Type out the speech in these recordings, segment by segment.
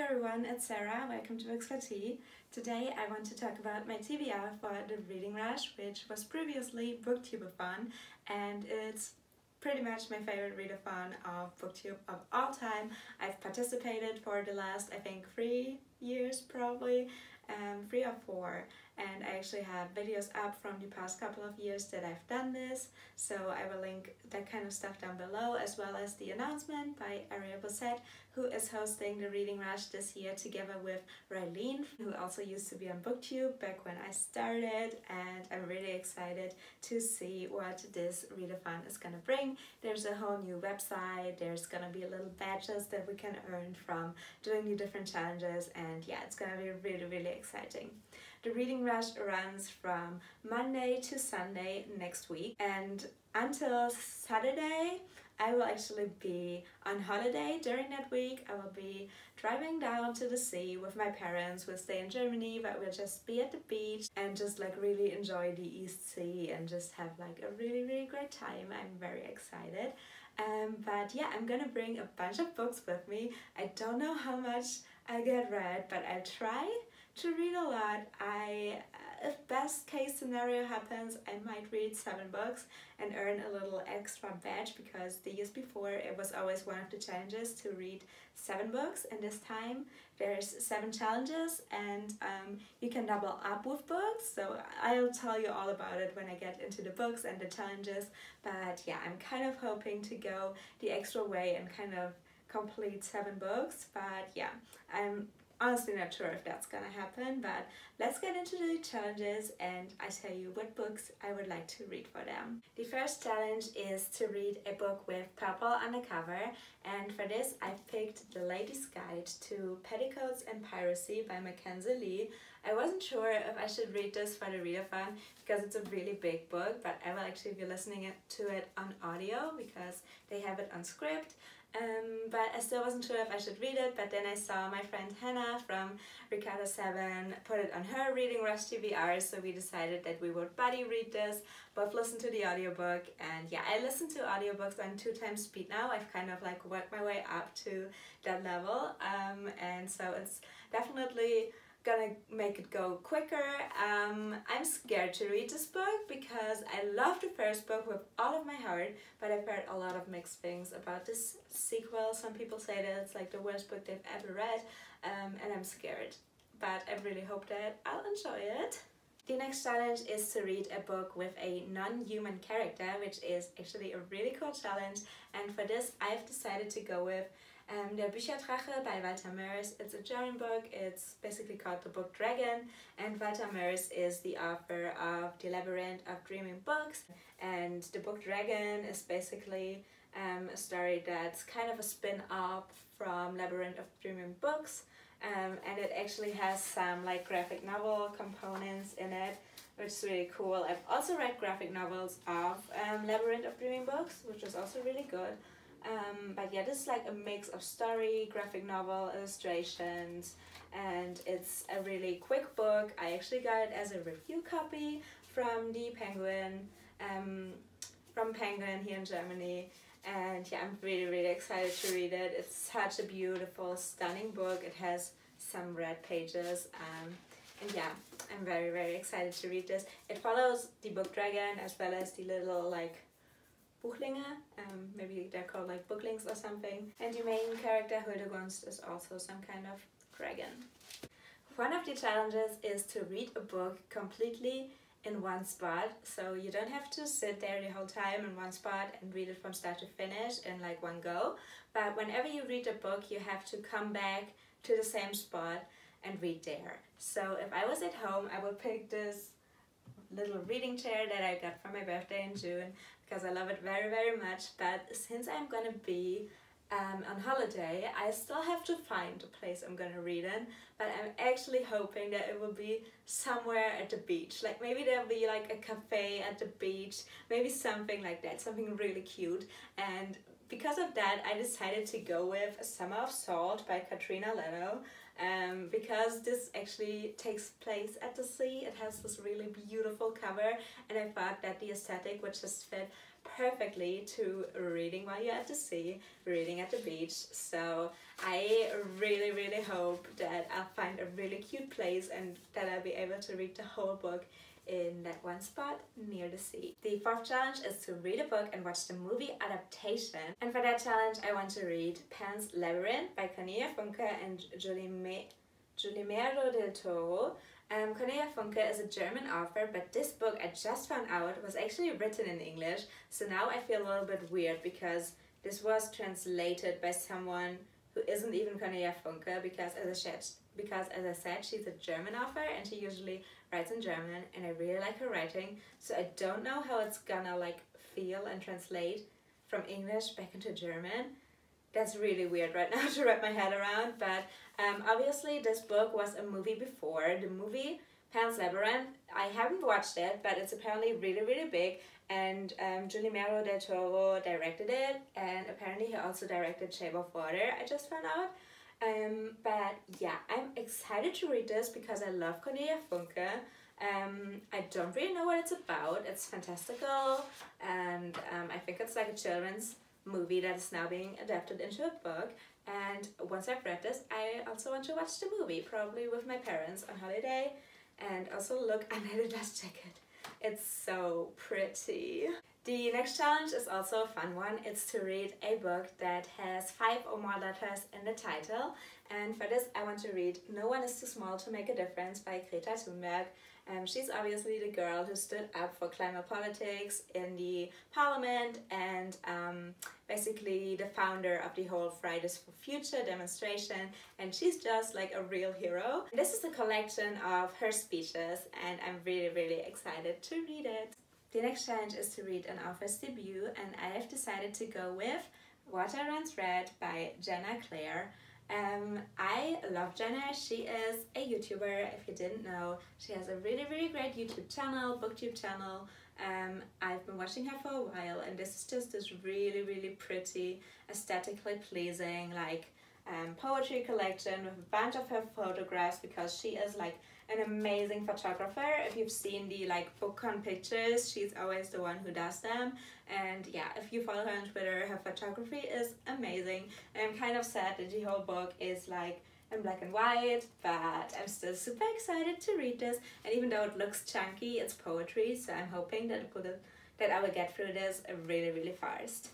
everyone, it's Sarah. Welcome to Books for Tea. Today I want to talk about my TBR for the Reading Rush, which was previously Booktubeathon, and it's pretty much my favorite readathon of Booktube of all time. I've participated for the last, I think, 3 years probably, 3 or 4, and I actually have videos up from the past couple of years that I've done this, so I will link that kind of stuff down below, as well as the announcement by Ariel, who is hosting the Reading Rush this year together with Raylene, who also used to be on Booktube back when I started, and I'm really excited to see what this readathon is gonna bring. There's a whole new website, there's gonna be little badges that we can earn from doing the different challenges, and yeah, it's gonna be really exciting. The Reading Rush runs from Monday to Sunday next week, and until Saturday I will actually be on holiday. During that week I will be driving down to the sea with my parents. We'll stay in Germany, but we'll just be at the beach and just like really enjoy the East Sea and just have like a really great time. I'm very excited. But yeah, I'm gonna bring a bunch of books with me. I don't know how much I get read, but I'll try to read a lot. If best case scenario happens, I might read 7 books and earn a little extra badge, because the years before it was always one of the challenges to read 7 books, and this time there's 7 challenges, and you can double up with books, so I'll tell you all about it when I get into the books and the challenges. But yeah, I'm kind of hoping to go the extra way and kind of complete 7 books, but yeah, I'm honestly not sure if that's gonna happen. But let's get into the challenges and I tell you what books I would like to read for them. The first challenge is to read a book with purple on the cover, and for this I've picked The Lady's Guide to Petticoats and Piracy by Mackenzie Lee. I wasn't sure if I should read this for the readathon because it's a really big book, but I will actually be listening to it on audio because they have it on script. But I still wasn't sure if I should read it, but then I saw my friend Hannah from READATHON put it on her Reading Rush TBR, so we decided that we would buddy read this, both listen to the audiobook. And yeah, I listen to audiobooks on 2 times speed now. I've kind of like worked my way up to that level, and so it's definitely gonna make it go quicker. I'm scared to read this book because I love the first book with all of my heart, but I've heard a lot of mixed things about this sequel. Some people say that it's like the worst book they've ever read, and I'm scared, but I really hope that I'll enjoy it. The next challenge is to read a book with a non-human character, which is actually a really cool challenge, and for this I've decided to go with Der Bücherdrache by Walter Mörs. It's a German book. It's basically called The Book Dragon, and Walter Mörs is the author of The Labyrinth of Dreaming books, and The Book Dragon is basically a story that's kind of a spin-off from Labyrinth of Dreaming books, and it actually has some like graphic novel components in it, which is really cool. I've also read graphic novels of Labyrinth of Dreaming books, which is also really good. But yeah, this is like a mix of story, graphic novel, illustrations, and it's a really quick book. I actually got it as a review copy from the Penguin, here in Germany, and yeah, I'm really excited to read it. It's such a beautiful, stunning book. It has some red pages, and yeah, I'm very excited to read this. It follows the Book Dragon as well as the little like Buchlinge, maybe they're called like booklings or something, and the main character Hildegunst is also some kind of dragon. One of the challenges is to read a book completely in one spot, so you don't have to sit there the whole time in one spot and read it from start to finish in like one go, but whenever you read a book you have to come back to the same spot and read there. So if I was at home, I would pick this little reading chair that I got for my birthday in June because I love it very much, but since I'm gonna be on holiday, I still have to find the place I'm gonna read in, but I'm actually hoping that it will be somewhere at the beach. Like maybe there'll be like a cafe at the beach, maybe something like that, something really cute. And because of that, I decided to go with Summer of Salt by Katrina Leno, because this actually takes place at the sea. It has this really beautiful cover, and I thought that the aesthetic would just fit perfectly to reading while you're at the sea, reading at the beach. So I really hope that I'll find a really cute place and that I'll be able to read the whole book in that one spot near the sea. The fourth challenge is to read a book and watch the movie adaptation. And for that challenge I want to read Pan's Labyrinth by Cornelia Funke and Guillermo del Toro. Cornelia Funke is a German author, but this book I just found out was actually written in English, so now I feel a little bit weird because this was translated by someone who isn't even Cornelia Funke, because as I said, she's a German author and she usually writes in German, and I really like her writing, so I don't know how it's gonna like feel and translate from English back into German. That's really weird right now to wrap my head around, but obviously this book was a movie before. The movie Pan's Labyrinth, I haven't watched it, but it's apparently really big, and Guillermo del Toro directed it, and apparently he also directed Shape of Water, I just found out. But yeah, I'm excited to read this because I love Cornelia Funke. I don't really know what it's about. It's fantastical, and I think it's like a children's movie that is now being adapted into a book. And once I've read this, I also want to watch the movie, probably with my parents on holiday, and also look under the dust jacket. It's so pretty. The next challenge is also a fun one. It's to read a book that has 5 or more letters in the title, and for this I want to read No One Is Too Small to Make a Difference by Greta Thunberg. She's obviously the girl who stood up for climate politics in the parliament, and basically the founder of the whole Fridays for Future demonstration, and she's just like a real hero. This is a collection of her speeches and I'm really excited to read it. The next challenge is to read an author's debut, and I have decided to go with Water Runs Red by Jenna Claire. I love Jenna. She is a YouTuber, if you didn't know. She has a really great YouTube channel, Booktube channel. I've been watching her for a while, and this is just this really pretty, aesthetically pleasing like poetry collection with a bunch of her photographs, because she is like an amazing photographer. If you've seen the like BookCon pictures, she's always the one who does them. And yeah, if you follow her on Twitter, her photography is amazing. And I'm kind of sad that the whole book is like in black and white, but I'm still super excited to read this. And even though it looks chunky, it's poetry, so I'm hoping that I will get through this really fast.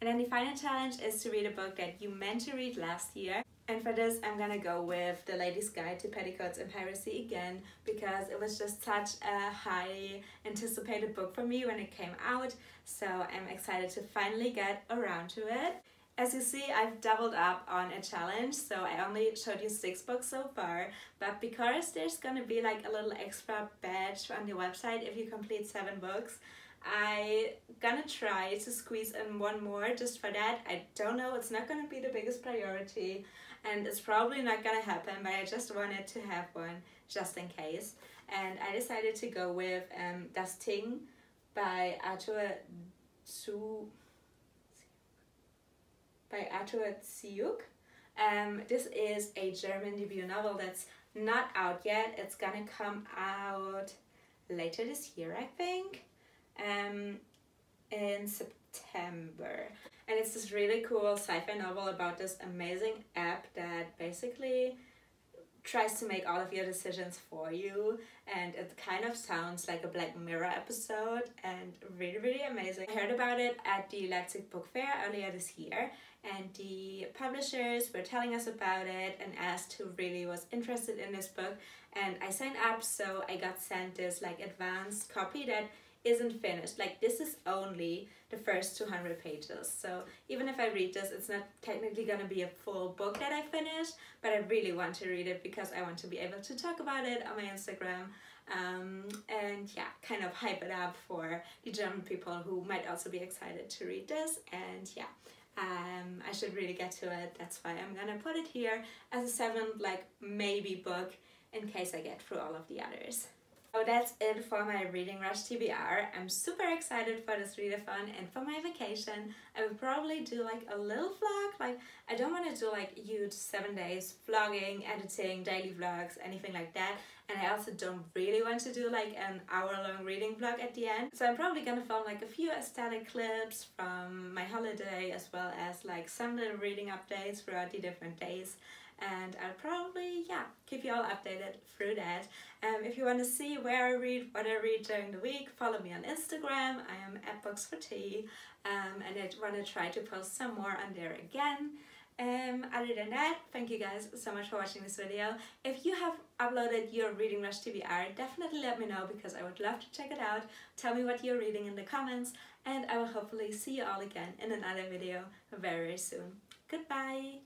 And then the final challenge is to read a book that you meant to read last year. And for this, I'm gonna go with The Lady's Guide to Petticoats and Piracy again, because it was just such a highly anticipated book for me when it came out. So I'm excited to finally get around to it. As you see, I've doubled up on a challenge, so I only showed you 6 books so far, but because there's gonna be like a little extra badge on the website if you complete 7 books, I'm gonna try to squeeze in one more just for that. I don't know, it's not gonna be the biggest priority, and it's probably not gonna happen, but I just wanted to have one just in case. And I decided to go with Das Ting by Arthur Ziuk. This is a German debut novel that's not out yet. It's gonna come out later this year, I think, in September. And it's this really cool sci-fi novel about this amazing app that basically tries to make all of your decisions for you, and it kind of sounds like a Black Mirror episode, and really amazing. I heard about it at the Leipzig Book Fair earlier this year, and the publishers were telling us about it and asked who really was interested in this book, and I signed up, so I got sent this like advanced copy that isn't finished. Like, this is only the first 200 pages, so even if I read this, it's not technically gonna be a full book that I finish, but I really want to read it because I want to be able to talk about it on my Instagram, and yeah, kind of hype it up for the German people who might also be excited to read this. And yeah, I should really get to it. That's why I'm gonna put it here as a 7th like maybe book in case I get through all of the others. So that's it for my Reading Rush TBR. I'm super excited for this readathon, and for my vacation I will probably do like a little vlog. Like, I don't want to do like huge 7 days vlogging, editing, daily vlogs, anything like that. And I also don't really want to do like an hour-long reading vlog at the end. So I'm probably gonna film like a few aesthetic clips from my holiday, as well as like some little reading updates throughout the different days. And I'll probably, yeah, keep you all updated through that. If you want to see where I read, what I read during the week, follow me on Instagram. I am at Books4Tea, and I want to try to post some more on there again. Other than that, thank you guys so much for watching this video. If you have uploaded your Reading Rush TBR, definitely let me know, because I would love to check it out. Tell me what you're reading in the comments, and I will hopefully see you all again in another video very soon. Goodbye!